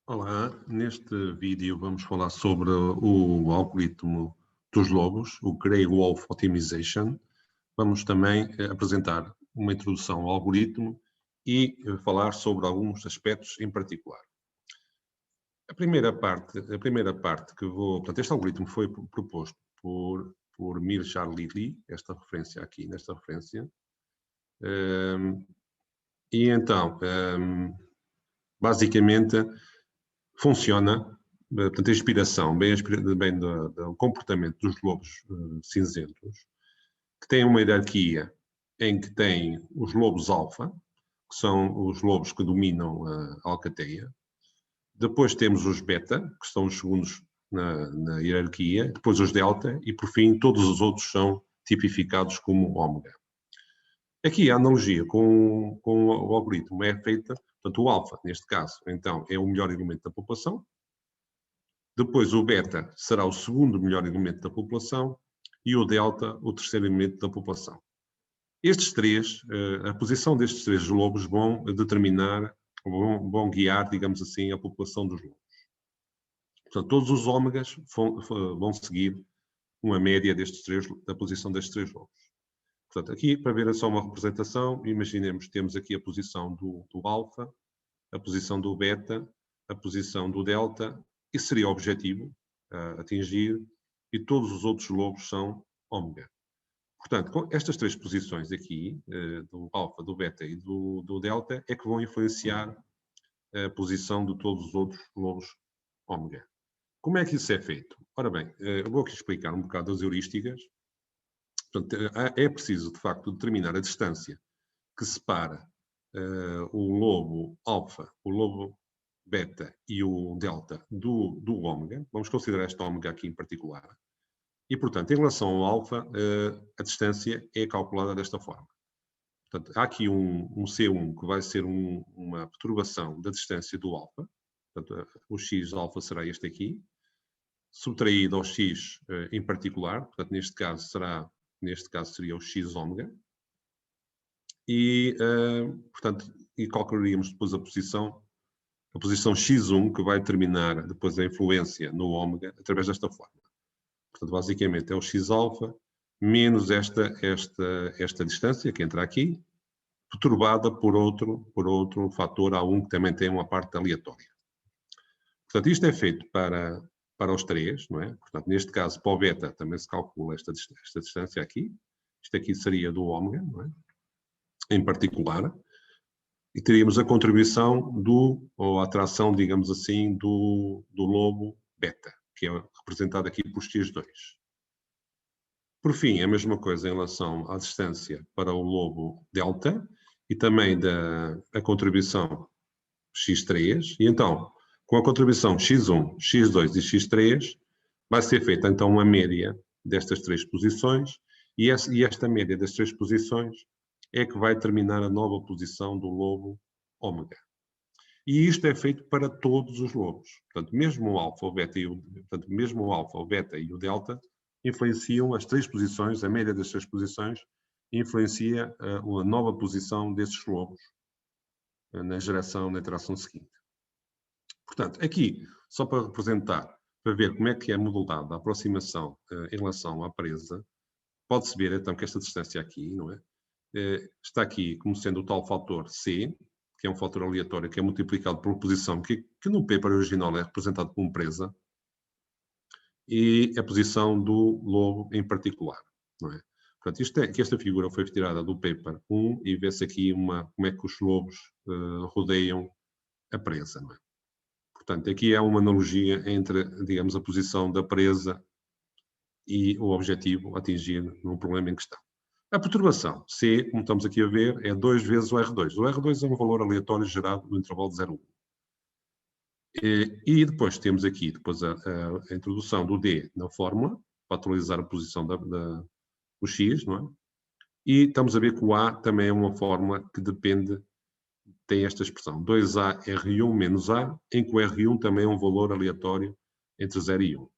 Olá, neste vídeo vamos falar sobre o algoritmo dos lobos, o Grey Wolf Optimization. Vamos também apresentar uma introdução ao algoritmo e falar sobre alguns aspectos em particular. A primeira parte que vou... Portanto, este algoritmo foi proposto por Mir-Charles Lee, esta referência aqui, nesta referência. E então, basicamente, funciona, portanto, a inspiração, bem do comportamento dos lobos cinzentos, que tem uma hierarquia em que tem os lobos alfa, que são os lobos que dominam a alcateia. Depois temos os beta, que são os segundos na hierarquia, depois os delta e, por fim, todos os outros são tipificados como ômega. Aqui a analogia com o algoritmo é feita, portanto, o alfa, neste caso, então, é o melhor elemento da população. Depois o beta será o segundo melhor elemento da população e o delta o terceiro elemento da população. Estes três, a posição destes três lobos vão determinar, vão guiar, digamos assim, a população dos lobos. Portanto, todos os ômegas vão seguir uma média destes três, da posição destes três lobos. Portanto, aqui, para ver só uma representação, imaginemos que temos aqui a posição do alfa, a posição do beta, a posição do delta, e seria o objetivo a atingir, e todos os outros lobos são ômega. Portanto, com estas três posições aqui, do alfa, do beta e do delta, é que vão influenciar a posição de todos os outros lobos ômega. Como é que isso é feito? Ora bem, eu vou aqui explicar um bocado as heurísticas. Portanto, é preciso, de facto, determinar a distância que separa o lobo alfa, o lobo beta e o delta do ômega. Vamos considerar este ômega aqui em particular. E, portanto, em relação ao alfa, a distância é calculada desta forma. Portanto, há aqui um C1 que vai ser uma perturbação da distância do alfa. Portanto, o x alfa será este aqui, subtraído ao x em particular. Portanto, neste caso seria o x ômega. E, portanto, calcularíamos depois a posição x1, que vai determinar depois a influência no ômega, através desta forma. Portanto, basicamente é o x-alfa menos esta distância que entra aqui, perturbada por outro fator A1, que também tem uma parte aleatória. Portanto, isto é feito para os três, não é? Portanto, neste caso, para o beta também se calcula esta distância aqui. Isto aqui seria do ômega, não é? Em particular. E teríamos a contribuição ou a atração, digamos assim, do lobo beta, que é representado aqui por x2. Por fim, a mesma coisa em relação à distância para o lobo delta e também a contribuição x3. E então, com a contribuição x1, x2 e x3, vai ser feita então uma média destas três posições e esta média das três posições é que vai determinar a nova posição do lobo ômega. E isto é feito para todos os lobos. Portanto, mesmo o alfa, o beta e o delta influenciam as três posições, a média das três posições influencia a nova posição desses lobos na interação seguinte. Portanto, aqui, só para representar, para ver como é que é modelada a aproximação em relação à presa, pode-se ver então que esta distância aqui, não é? Está aqui como sendo o tal fator C, que é um fator aleatório que é multiplicado por posição, que no paper original é representado como presa, e a posição do lobo em particular, não é? Portanto, esta figura foi retirada do paper 1 e vê-se aqui como é que os lobos rodeiam a presa, não é? Portanto, aqui há uma analogia entre, digamos, a posição da presa e o objetivo a atingir no problema em questão. A perturbação, C, como estamos aqui a ver, é 2 vezes o R2. O R2 é um valor aleatório gerado no intervalo de 0,1. E depois temos aqui a introdução do D na fórmula, para atualizar a posição do X, não é? E estamos a ver que o A também é uma fórmula que tem esta expressão, 2A R1 menos A, em que o R1 também é um valor aleatório entre 0 e 1.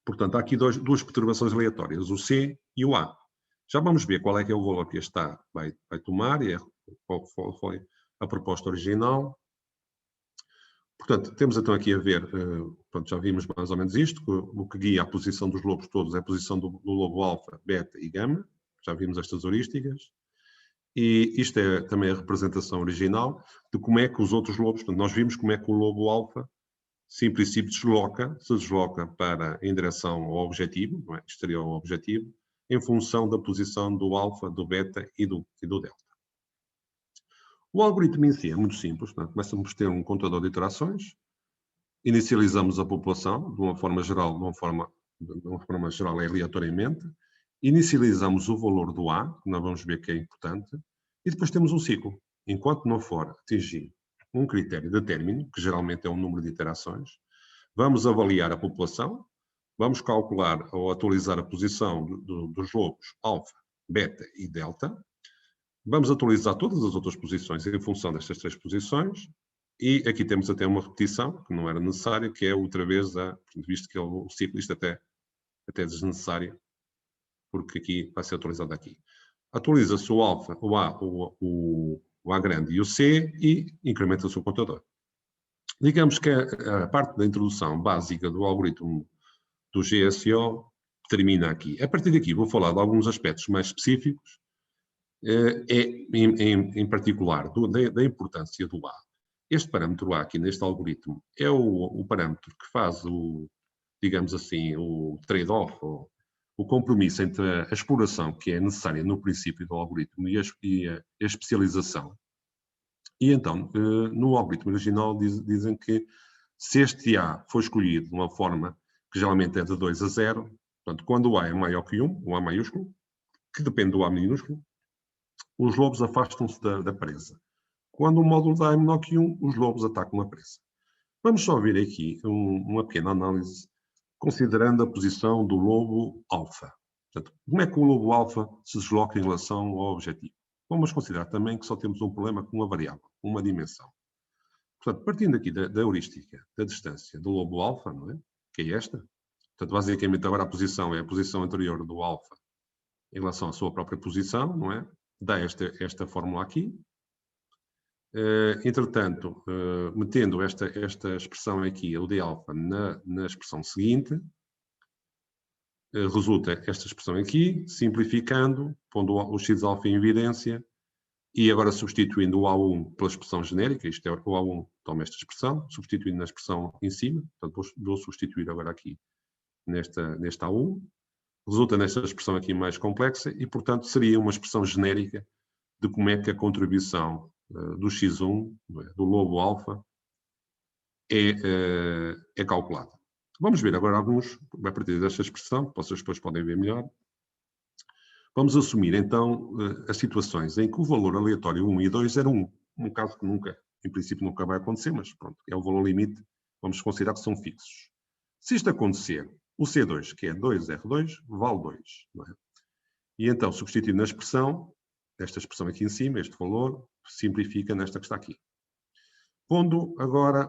Portanto, há aqui duas perturbações aleatórias, o C e o A. Já vamos ver qual é que é o valor que este A vai tomar, e qual foi a proposta original. Portanto, temos então aqui a ver, pronto, já vimos mais ou menos isto, que o que guia a posição dos lobos todos é a posição do lobo alfa, beta e gama, já vimos estas heurísticas, e isto é também a representação original de como é que os outros lobos, portanto, nós vimos como é que o lobo alfa, se em princípio se desloca para, em direção ao objetivo, não é? Exterior ao objetivo, em função da posição do alfa, do beta e do delta. O algoritmo em si é muito simples, né? Começamos a ter um contador de iterações, inicializamos a população de uma forma geral, aleatoriamente, inicializamos o valor do A, que nós vamos ver que é importante, e depois temos um ciclo. Enquanto não for atingir um critério de término, que geralmente é um número de iterações, vamos avaliar a população, vamos calcular ou atualizar a posição dos lobos alfa, beta e delta, vamos atualizar todas as outras posições em função destas 3 posições, e aqui temos até uma repetição, que não era necessária, que é outra vez, visto que o ciclo, isto até desnecessário, porque aqui vai ser atualizado aqui. Atualiza-se o alfa, o A, o A grande e o C, e incrementa-se o contador. Digamos que a parte da introdução básica do algoritmo do GSO termina aqui. A partir daqui vou falar de alguns aspectos mais específicos, em particular da importância do A. Este parâmetro A aqui neste algoritmo é o parâmetro que faz digamos assim, o trade-off, o compromisso entre a exploração que é necessária no princípio do algoritmo e a especialização. E então, no algoritmo original dizem que se este A for escolhido de uma forma que geralmente é de 2 a 0, portanto, quando o A é maior que 1, o A maiúsculo, que depende do A minúsculo, os lobos afastam-se da presa. Quando o módulo de A é menor que 1, os lobos atacam a presa. Vamos só ver aqui uma pequena análise, considerando a posição do lobo alfa. Portanto, como é que o lobo alfa se desloca em relação ao objetivo? Vamos considerar também que só temos um problema com uma variável, uma dimensão. Portanto, partindo aqui da heurística da distância do lobo alfa, não é? Que é esta. Portanto, basicamente agora a posição é a posição anterior do alfa em relação à sua própria posição, não é? Dá esta fórmula aqui. Entretanto, metendo esta expressão aqui, o d alfa, na expressão seguinte, resulta esta expressão aqui, simplificando, pondo o x alfa em evidência, e agora substituindo o A1 pela expressão genérica, isto é, o A1 toma esta expressão, substituindo na expressão em cima, portanto vou substituir agora aqui neste A1, resulta nesta expressão aqui mais complexa, e portanto seria uma expressão genérica de como é que a contribuição do X1, do lobo alfa, é calculada. Vamos ver agora alguns, a partir desta expressão, que vocês depois podem ver melhor. Vamos assumir então as situações em que o valor aleatório 1 e 2 era 1. Um caso que em princípio nunca vai acontecer, mas pronto, é o valor limite, vamos considerar que são fixos. Se isto acontecer, o C2, que é 2R2, vale 2. Não é? E então, substituindo na expressão, esta expressão aqui em cima, este valor, simplifica nesta que está aqui. Pondo agora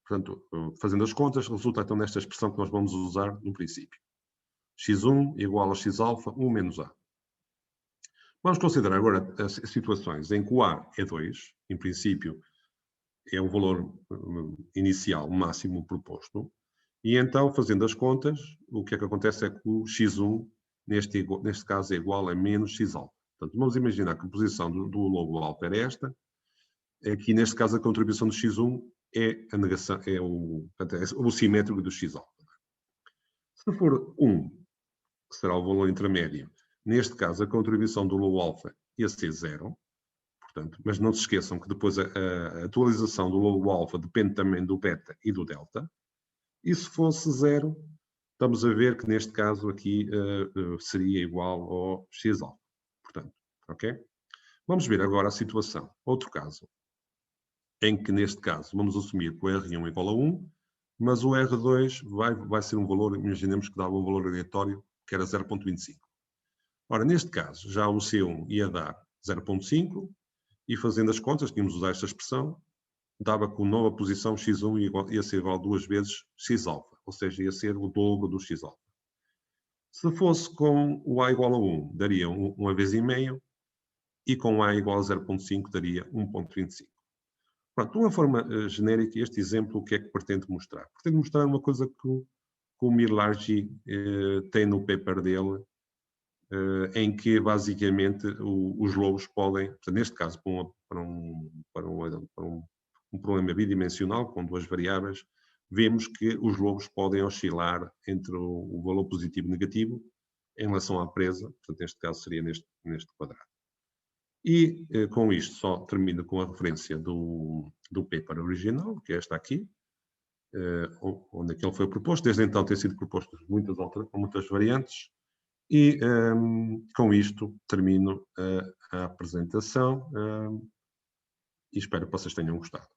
portanto, fazendo as contas, resulta então nesta expressão que nós vamos usar no princípio. x1 igual a x alfa, 1 menos a. Vamos considerar agora as situações em que o a é 2, em princípio é o valor inicial máximo proposto, e então, fazendo as contas, o que é que acontece é que o x1, neste caso, é igual a menos x alfa. Portanto, vamos imaginar que a posição do lobo alfa era esta. Aqui, neste caso, a contribuição do x1 é a negação, é o simétrico do x alfa. Se for 1, que será o valor intermédio, neste caso, a contribuição do lobo alfa ia ser 0. Portanto, mas não se esqueçam que depois a atualização do lobo alfa depende também do beta e do delta. E se fosse 0, estamos a ver que neste caso aqui seria igual ao x alfa. Portanto, ok? Vamos ver agora a situação. Outro caso, em que neste caso vamos assumir que o R1 é igual a 1, mas o R2 vai ser um valor, imaginemos que dava um valor aleatório, que era 0,25. Ora, neste caso, já o C1 ia dar 0,5, e fazendo as contas, tínhamos usar esta expressão, dava com nova posição x1 ia ser igual a 2 vezes x alfa, ou seja, ia ser o dobro do x alfa. Se fosse com o a igual a 1, daria 1 vez e meio, e com a igual a 0,5 daria 1,25. Pronto, de uma forma genérica, este exemplo, o que é que pretende mostrar? Pretende mostrar uma coisa que o Mirlargi tem no paper dele, em que basicamente os lobos podem, portanto, neste caso para um problema bidimensional com duas variáveis, vemos que os lobos podem oscilar entre o valor positivo e negativo em relação à presa, portanto neste caso seria neste quadrado. E com isto só termino com a referência do paper original, que é esta aqui, onde aquele foi proposto. Desde então tem sido proposto muitas variantes. E com isto termino a apresentação e espero que vocês tenham gostado.